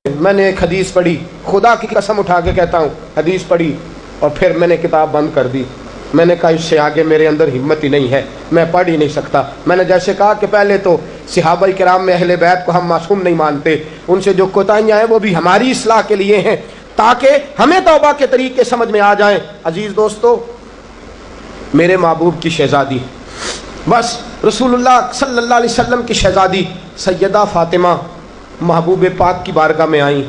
میں نے ایک حدیث پڑھی، خدا کی قسم اٹھا کے کہتا ہوں، حدیث پڑھی اور پھر میں نے کتاب بند کر دی۔ میں نے کہا اس سے آگے میرے اندر ہمت ہی نہیں ہے، میں پڑھ ہی نہیں سکتا۔ میں نے جیسے کہا کہ پہلے تو صحابہ کرام میں اہل بیت کو ہم معصوم نہیں مانتے، ان سے جو کوتاہیاں ہیں وہ بھی ہماری اصلاح کے لیے ہیں تاکہ ہمیں توبہ کے طریقے سمجھ میں آ جائیں۔ عزیز دوستو، میرے محبوب کی شہزادی، بس رسول اللہ صلی اللہ علیہ وسلم کی شہزادی سیدہ فاطمہ محبوب پاک کی بارگاہ میں آئیں،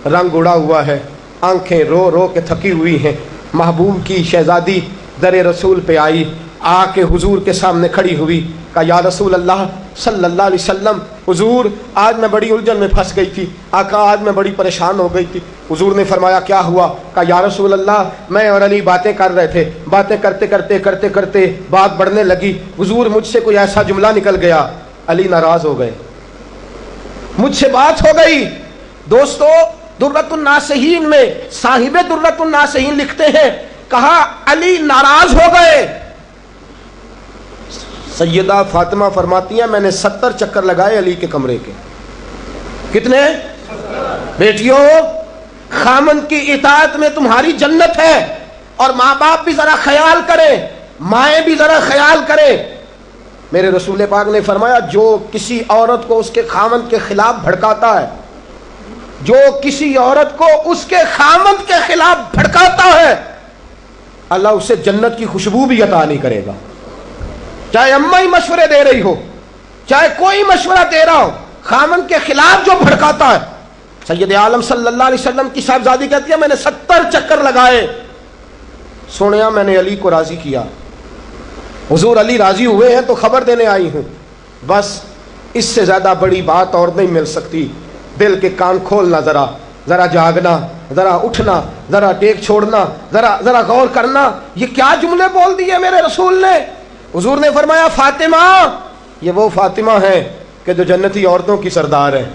رنگ اڑا ہوا ہے، آنکھیں رو رو کے تھکی ہوئی ہیں۔ محبوب کی شہزادی در رسول پہ آئی، آ کے حضور کے سامنے کھڑی ہوئی، کہا یا رسول اللہ صلی اللہ علیہ وسلم، حضور آج میں بڑی الجھن میں پھنس گئی تھی، آقا آج میں بڑی پریشان ہو گئی تھی۔ حضور نے فرمایا کیا ہوا؟ کہا یا رسول اللہ میں اور علی باتیں کر رہے تھے، باتیں کرتے کرتے بات بڑھنے لگی، حضور مجھ سے کوئی ایسا جملہ نکل گیا، علی ناراض ہو گئے، مجھ سے بات ہو گئی۔ دوستو، درۃ الناصحین میں صاحب درۃ الناصحین لکھتے ہیں، کہا علی ناراض ہو گئے۔ سیدہ فاطمہ فرماتی ہیں میں نے 70 چکر لگائے علی کے کمرے کے۔ کتنے؟ بیٹیوں، خامند کی اطاعت میں تمہاری جنت ہے، اور ماں باپ بھی ذرا خیال کریں، مائیں بھی ذرا خیال کریں۔ میرے رسول پاک نے فرمایا جو کسی عورت کو اس کے خامند کے خلاف بھڑکاتا ہے، جو کسی عورت کو اس کے خامند کے خلاف بھڑکاتا ہے، اللہ اسے جنت کی خوشبو بھی عطا نہیں کرے گا۔ چاہے اماں ہی مشورے دے رہی ہو، چاہے کوئی مشورہ دے رہا ہو، خامند کے خلاف جو بھڑکاتا ہے۔ سید عالم صلی اللہ علیہ وسلم کی صاحبزادی کہتی ہے میں نے 70 چکر لگائے، سونیا میں نے علی کو راضی کیا، حضور علی راضی ہوئے ہیں تو خبر دینے آئی ہوں، بس اس سے زیادہ بڑی بات اور نہیں مل سکتی۔ دل کے کان کھولنا، ذرا جاگنا، ذرا اٹھنا، ذرا ٹیک چھوڑنا، ذرا غور کرنا۔ یہ کیا جملے بول دیے میرے رسول نے؟ حضور نے فرمایا فاطمہ، یہ وہ فاطمہ ہے کہ جو جنتی عورتوں کی سردار ہے،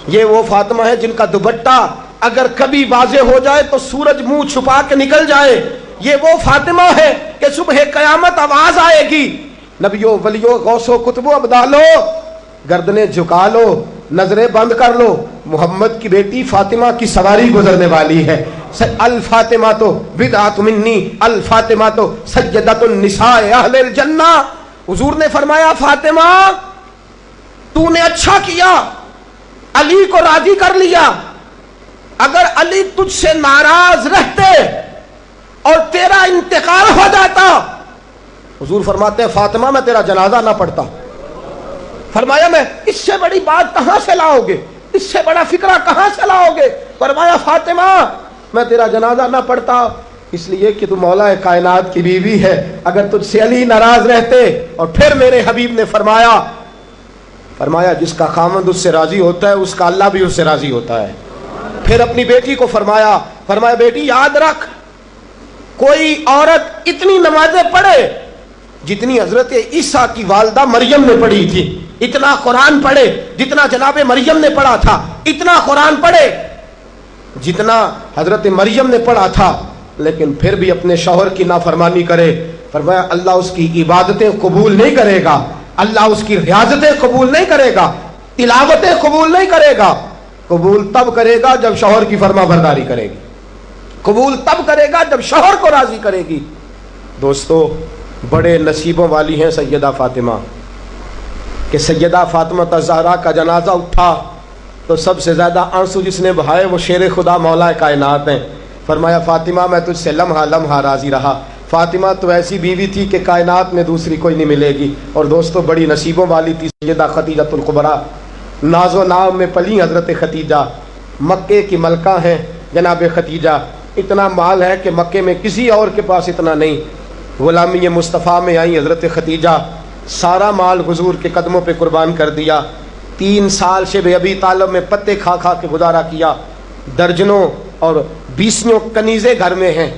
یہ وہ فاطمہ ہے جن کا دوپٹہ اگر کبھی واضح ہو جائے تو سورج منہ چھپا کے نکل جائے، یہ وہ فاطمہ ہے کہ صبح قیامت آواز آئے گی، نبیو ولیو غوثو کتبو ابدالو، گردنیں جھکا لو، نظریں بند کر لو، محمد کی بیٹی فاطمہ کی سواری گزرنے والی ہے۔ الفاطمہ تو بدعت منی، الفاطمہ تو سیدۃ النساء اہل الجنہ۔ حضور نے فرمایا فاطمہ تو نے اچھا کیا، علی کو راضی کر لیا، اگر علی تجھ سے ناراض رہتے اور تیرا انتقال ہو جاتا، حضور فرماتے ہیں فاطمہ میں تیرا جنازہ نہ پڑھتا۔ فرمایا میں اس سے بڑی بات کہاں سے لاؤ گے، اس سے بڑا فکرہ کہاں سے لاؤ گے؟ فرمایا فاطمہ میں تیرا جنازہ نہ پڑھتا، اس لیے کہ تو مولا کائنات کی بیوی ہے، اگر تجھ سے علی ناراض رہتے۔ اور پھر میرے حبیب نے فرمایا جس کا خامند اس سے راضی ہوتا ہے اس کا اللہ بھی اس سے راضی ہوتا ہے۔ پھر اپنی بیٹی کو فرمایا بیٹی یاد رکھ، کوئی عورت اتنی نمازیں پڑھے جتنی حضرت عیسیٰ کی والدہ مریم نے پڑھی تھی، اتنا قرآن پڑھے جتنا جناب مریم نے پڑھا تھا، اتنا قرآن پڑھے جتنا حضرت مریم نے پڑھا تھا، لیکن پھر بھی اپنے شوہر کی نافرمانی کرے، فرمایا اللہ اس کی عبادتیں قبول نہیں کرے گا، اللہ اس کی ریاضتیں قبول نہیں کرے گا، تلاوتیں قبول نہیں کرے گا۔ قبول تب کرے گا جب شوہر کی فرما برداری کرے گی، قبول تب کرے گا جب شوہر کو راضی کرے گی۔ دوستو، بڑے نصیبوں والی ہیں سیدہ فاطمہ کہ سیدہ فاطمہ الزہرا کا جنازہ اٹھا تو سب سے زیادہ آنسو جس نے بہائے وہ شیر خدا مولا کائنات ہیں۔ فرمایا فاطمہ میں تجھ سے لمحہ لمحہ راضی رہا، فاطمہ تو ایسی بیوی تھی کہ کائنات میں دوسری کوئی نہیں ملے گی۔ اور دوستو، بڑی نصیبوں والی تھی سیدہ خدیجۃ الکبریٰ، ناز و نام میں پلی حضرت خدیجہ، مکے کی ملکہ ہیں جناب خدیجہ، اتنا مال ہے کہ مکے میں کسی اور کے پاس اتنا نہیں۔ غلامی مصطفیٰ میں آئی حضرت خدیجہ، سارا مال حضور کے قدموں پہ قربان کر دیا، 3 سال شب ابی طالب میں پتے کھا کھا کے گزارا کیا، درجنوں اور 20 کنیزیں گھر میں ہیں،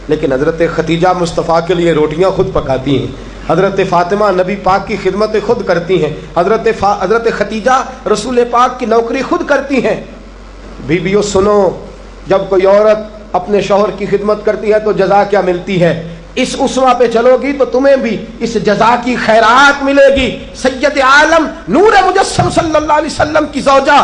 لیکن حضرت خدیجہ مصطفیٰ کے لیے روٹیاں خود پکاتی ہیں، حضرت فاطمہ نبی پاک کی خدمت خود کرتی ہیں، حضرت خدیجہ رسول پاک کی نوکری خود کرتی ہیں۔ بیویوں سنو، جب کوئی عورت اپنے شوہر کی خدمت کرتی ہے تو جزا کیا ملتی ہے؟ اس اسوہ پہ چلو گی تو تمہیں بھی اس جزا کی خیرات ملے گی۔ سید عالم نور مجسم صلی اللہ علیہ وسلم کی زوجہ